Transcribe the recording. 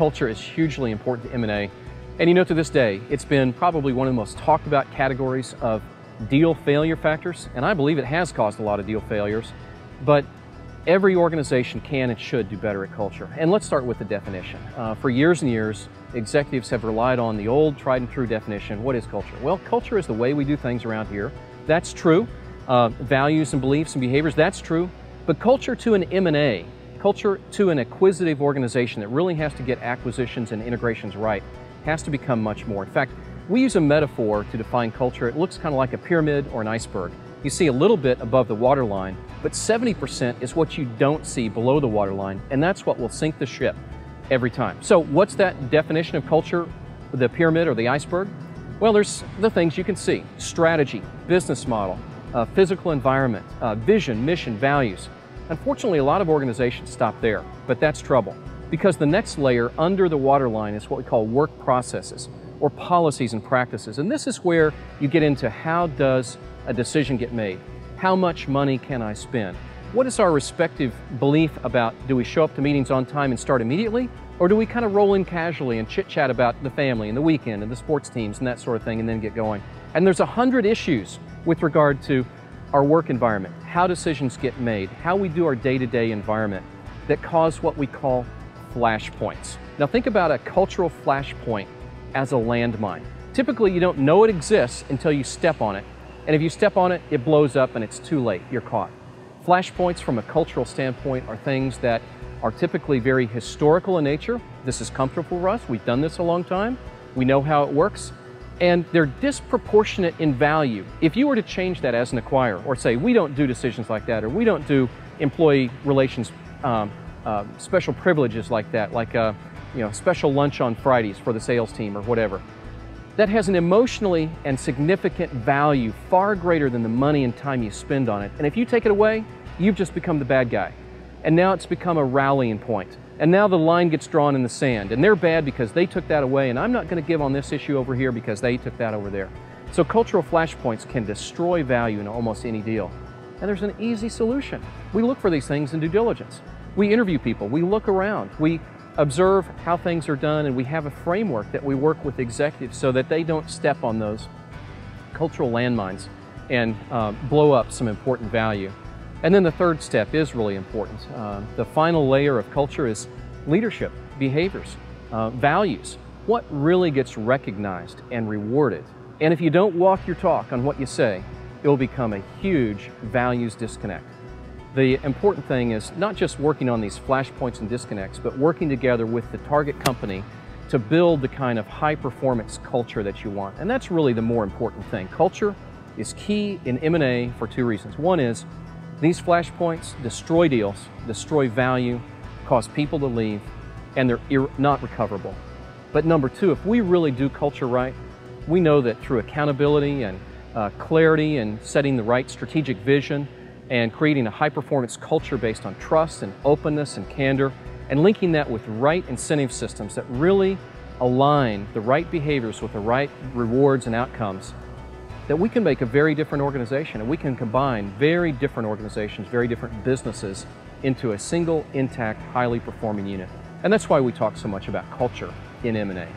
culture is hugely important to M&A. And you know, to this day, it's been probably one of the most talked about categories of deal failure factors, and I believe it has caused a lot of deal failures, but every organization can and should do better at culture. And let's start with the definition. For years and years, executives have relied on the old tried and true definition. What is culture? Well, culture is the way we do things around here. That's true. Values and beliefs and behaviors, that's true. But culture to an M&A, culture to an acquisitive organization that really has to get acquisitions and integrations right, has to become much more. In fact, we use a metaphor to define culture. It looks kind of like a pyramid or an iceberg. You see a little bit above the waterline, but 70% is what you don't see below the waterline, and that's what will sink the ship every time. So what's that definition of culture, the pyramid or the iceberg? Well, there's the things you can see: strategy, business model, physical environment, vision, mission, values. Unfortunately, a lot of organizations stop there, but that's trouble, because the next layer under the waterline is what we call work processes or policies and practices. And this is where you get into: how does a decision get made? How much money can I spend? What is our respective belief about, do we show up to meetings on time and start immediately? Or do we kind of roll in casually and chit-chat about the family and the weekend and the sports teams and that sort of thing and then get going? And there's 100 issues with regard to our work environment, how decisions get made, how we do our day-to-day environment, that cause what we call flashpoints. Now think about a cultural flashpoint as a landmine. Typically you don't know it exists until you step on it. And if you step on it, it blows up and it's too late, you're caught. Flashpoints from a cultural standpoint are things that are typically very historical in nature. This is comfortable for us, we've done this a long time, we know how it works, and they're disproportionate in value. If you were to change that as an acquirer, or say, we don't do decisions like that, or we don't do employee relations special privileges like that, like special lunch on Fridays for the sales team or whatever, that has an emotionally and significant value far greater than the money and time you spend on it. And if you take it away, you've just become the bad guy. And now it's become a rallying point. And now the line gets drawn in the sand. And they're bad because they took that away, and I'm not going to give on this issue over here because they took that over there. So cultural flashpoints can destroy value in almost any deal. And there's an easy solution. We look for these things in due diligence. We interview people, we look around, we observe how things are done, and we have a framework that we work with executives so that they don't step on those cultural landmines and blow up some important value. And then the third step is really important. The final layer of culture is leadership, behaviors, values. What really gets recognized and rewarded? And if you don't walk your talk on what you say, it will become a huge values disconnect. The important thing is not just working on these flashpoints and disconnects, but working together with the target company to build the kind of high-performance culture that you want. And that's really the more important thing. Culture is key in M&A for two reasons. One is these flashpoints destroy deals, destroy value, cause people to leave, and they're not recoverable. But number two, if we really do culture right, we know that through accountability and clarity and setting the right strategic vision and creating a high-performance culture based on trust and openness and candor, and linking that with right incentive systems that really align the right behaviors with the right rewards and outcomes, that we can make a very different organization, and we can combine very different organizations, very different businesses into a single, intact, highly performing unit. And that's why we talk so much about culture in M&A.